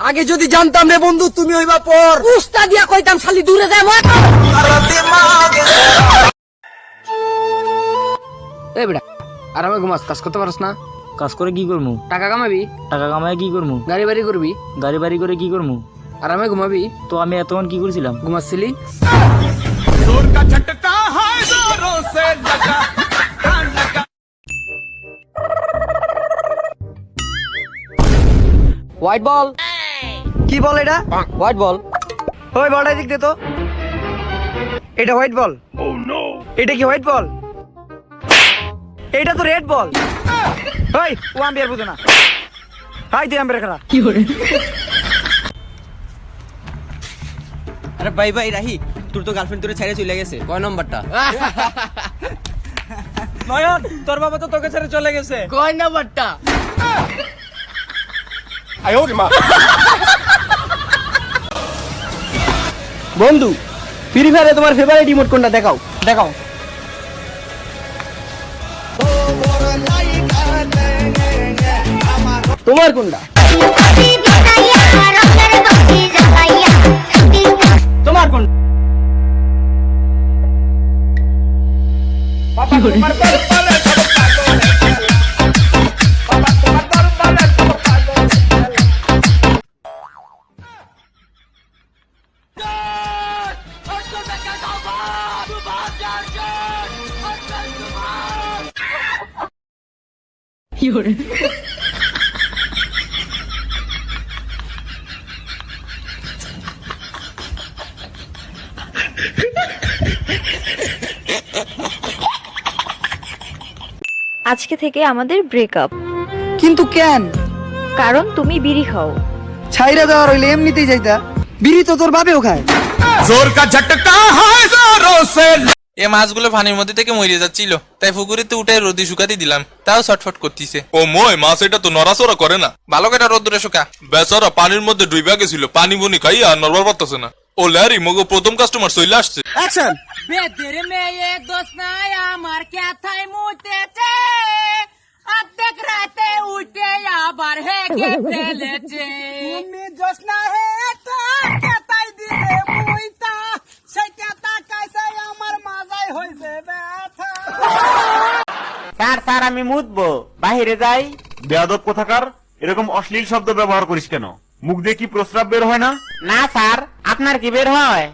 আগে যদি জানতাম রে বন্ধু তুমি হইবা পর উস্তাদ দিয়া কইতাম শালি দূরে যায় মত। এই বেটা আরামে ঘুমাস, কাজ করতে পারছ না? কাজ করে কি করমু? টাকা কামাবি, টাকা কামায় কি করমু? গাড়ি বাড়ি করবি, গাড়ি বাড়ি করে কি করমু? আরামে ঘুমাবি। তো আমি এতক্ষণ কি করছিলাম? ঘুমাচ্ছিলি। White ball. কি বল এটা? White ball. ওই বলটা দিক দে তো। এটা হোয়াইট বল। এটা কি হোয়াইট বল? এটা তো রেড বল। ওই ও আম্পায়ার বুঝো না। হাই দে আম্পায়ার খেলা। কি করে? আরে ভাই ভাই রাহি, তোর তো গার্লফ্রেন্ড তোরে ছেড়ে চলে গেছে। কয় নম্বরটা? নয়ন, তোর বাবা তো তোকে ছেড়ে চলে গেছে। কয় নম্বরটা? বন্ধু ফ্রি ফায়ারে তোমার ফেভারিট ইমোট কোনটা দেখাও দেখাও। তোমার কোনটা? তোমার কোনটা? আজকে থেকে আমাদের ব্রেকআপ। কিন্তু কেন? কারণ তুমি বিড়ি খাও। ছাইরা দেওয়ার হইলে এমনিতেই যাইতা। বিড়ি তো তোর বাপেও খায়। এ মাছগুলো পানির মধ্যে থেকে মরে যাচ্ছিল, তাই পুকুরেতে উঠে রোদি শুকাতে দিলাম, তাও ছটফট করতেছে। ও মই মাছ এটা তো নড়াচড়া করে না, ভালো করে রোদ্দুরে শুকা। বেচারা পানির মধ্যে ডুইবা গেছিল, পানি বনি খাই আর নড়বার পারতেছে না। ও ল্যারি মগো প্রথম কাস্টমার চলে আসছে। অ্যাকশন। বেদের মেয়ে দোষ নাই আমার ক্যাথায় মুতেছে, অর্ধেক রাতে উঠে আবার হেগে ফেলেছে। তুমি দোষ না হে এটা ক্যাথায় দিলে মুইতা, সেই ক্যাথা কাইছে আমার মাজায় হইছে ব্যথা। স্যার স্যার আমি মুতবো, বাহিরে যাই। বেয়াদব কোথাকার, এরকম অশ্লীল শব্দ ব্যবহার করিস কেন? মুখ দিয়ে কি প্রস্রাব বের হয় না? না স্যার, আপনার কি বের হয়?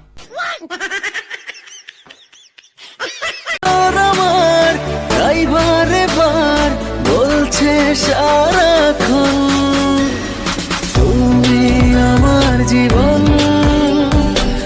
আমার ড্রাইভারে বার বলছে সারাক্ষণ তুমি আমার জীবন।